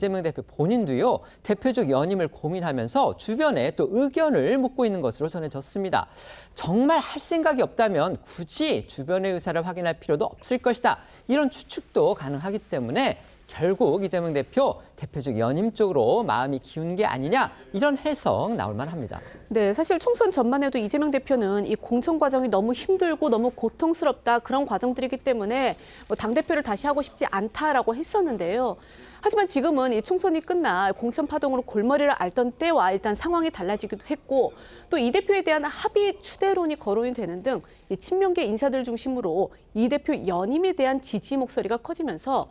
이재명 대표 본인도요, 대표적 연임을 고민하면서 주변에 또 의견을 묻고 있는 것으로 전해졌습니다. 정말 할 생각이 없다면 굳이 주변의 의사를 확인할 필요도 없을 것이다. 이런 추측도 가능하기 때문에 결국 이재명 대표 대표적 연임 쪽으로 마음이 기운 게 아니냐, 이런 해석 나올 만합니다. 네, 사실 총선 전만 해도 이재명 대표는 이 공천 과정이 너무 힘들고 너무 고통스럽다, 그런 과정들이기 때문에 당대표를 다시 하고 싶지 않다라고 했었는데요. 하지만 지금은 이 총선이 끝나 공천 파동으로 골머리를 앓던 때와 일단 상황이 달라지기도 했고, 또 이 대표에 대한 합의 추대론이 거론이 되는 등 이 친명계 인사들 중심으로 이 대표 연임에 대한 지지 목소리가 커지면서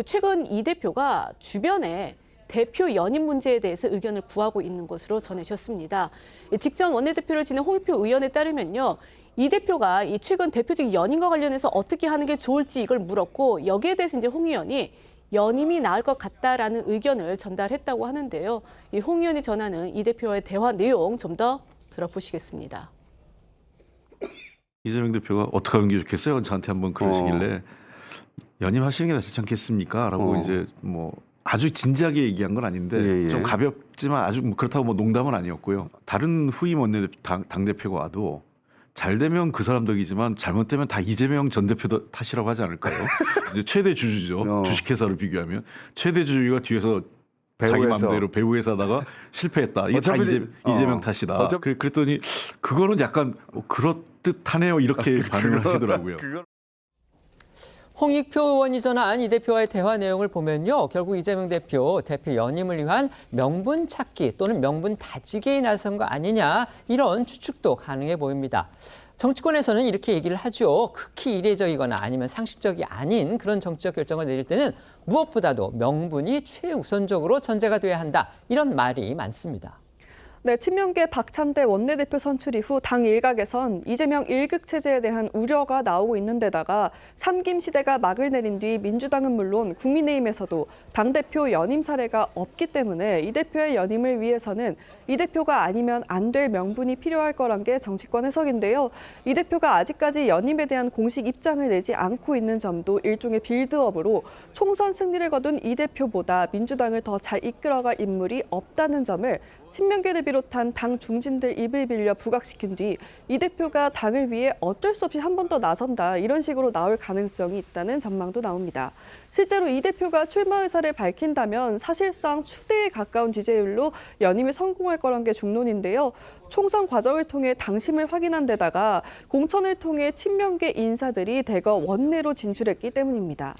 최근 이 대표가 주변에 대표 연임 문제에 대해서 의견을 구하고 있는 것으로 전해졌습니다. 직전 원내대표를 지낸 홍익표 의원에 따르면요, 이 대표가 이 최근 대표직 연임과 관련해서 어떻게 하는 게 좋을지 이걸 물었고, 여기에 대해서 이제 홍 의원이 연임이 나을 것 같다라는 의견을 전달했다고 하는데요. 이 홍 의원이 전하는 이 대표와의 대화 내용 좀 더 들어보시겠습니다. 이재명 대표가 어떻게 하는 게 좋겠어요? 저한테 한번 그러시길래 연임하시는 게 낫지 않겠습니까? 라고 이제 뭐 아주 진지하게 얘기한 건 아닌데 좀 가볍지만 아주 그렇다고 뭐 농담은 아니었고요. 다른 후임 당대표가 와도 잘 되면 그 사람 덕이지만 잘못되면 다 이재명 전 대표 탓이라고 하지 않을까요? 이제 최대 주주죠. 주식회사를 비교하면 최대 주주가 뒤에서 자기 마음대로 배우회사다가 실패했다. 이게 다 이재명 탓이다. 그랬더니 그거는 약간 그렇듯하네요. 이렇게 반응을 하시더라고요. 홍익표 의원이 전한 이 대표와의 대화 내용을 보면요, 결국 이재명 대표 연임을 위한 명분 찾기 또는 명분 다지기에 나선 거 아니냐, 이런 추측도 가능해 보입니다. 정치권에서는 이렇게 얘기를 하죠. 극히 이례적이거나 아니면 상식적이 아닌 그런 정치적 결정을 내릴 때는 무엇보다도 명분이 최우선적으로 전제가 돼야 한다, 이런 말이 많습니다. 네, 친명계 박찬대 원내대표 선출 이후 당 일각에선 이재명 일극 체제에 대한 우려가 나오고 있는 데다가 삼김 시대가 막을 내린 뒤 민주당은 물론 국민의힘에서도 당대표 연임 사례가 없기 때문에 이 대표의 연임을 위해서는 이 대표가 아니면 안 될 명분이 필요할 거란 게 정치권 해석인데요. 이 대표가 아직까지 연임에 대한 공식 입장을 내지 않고 있는 점도 일종의 빌드업으로 총선 승리를 거둔 이 대표보다 민주당을 더 잘 이끌어갈 인물이 없다는 점을 친명계를 비롯한 당 중진들 입을 빌려 부각시킨 뒤 이 대표가 당을 위해 어쩔 수 없이 한 번 더 나선다, 이런 식으로 나올 가능성이 있다는 전망도 나옵니다. 실제로 이 대표가 출마 의사를 밝힌다면 사실상 추대에 가까운 지지율로 연임에 성공할 거란 게 중론인데요. 총선 과정을 통해 당심을 확인한 데다가 공천을 통해 친명계 인사들이 대거 원내로 진출했기 때문입니다.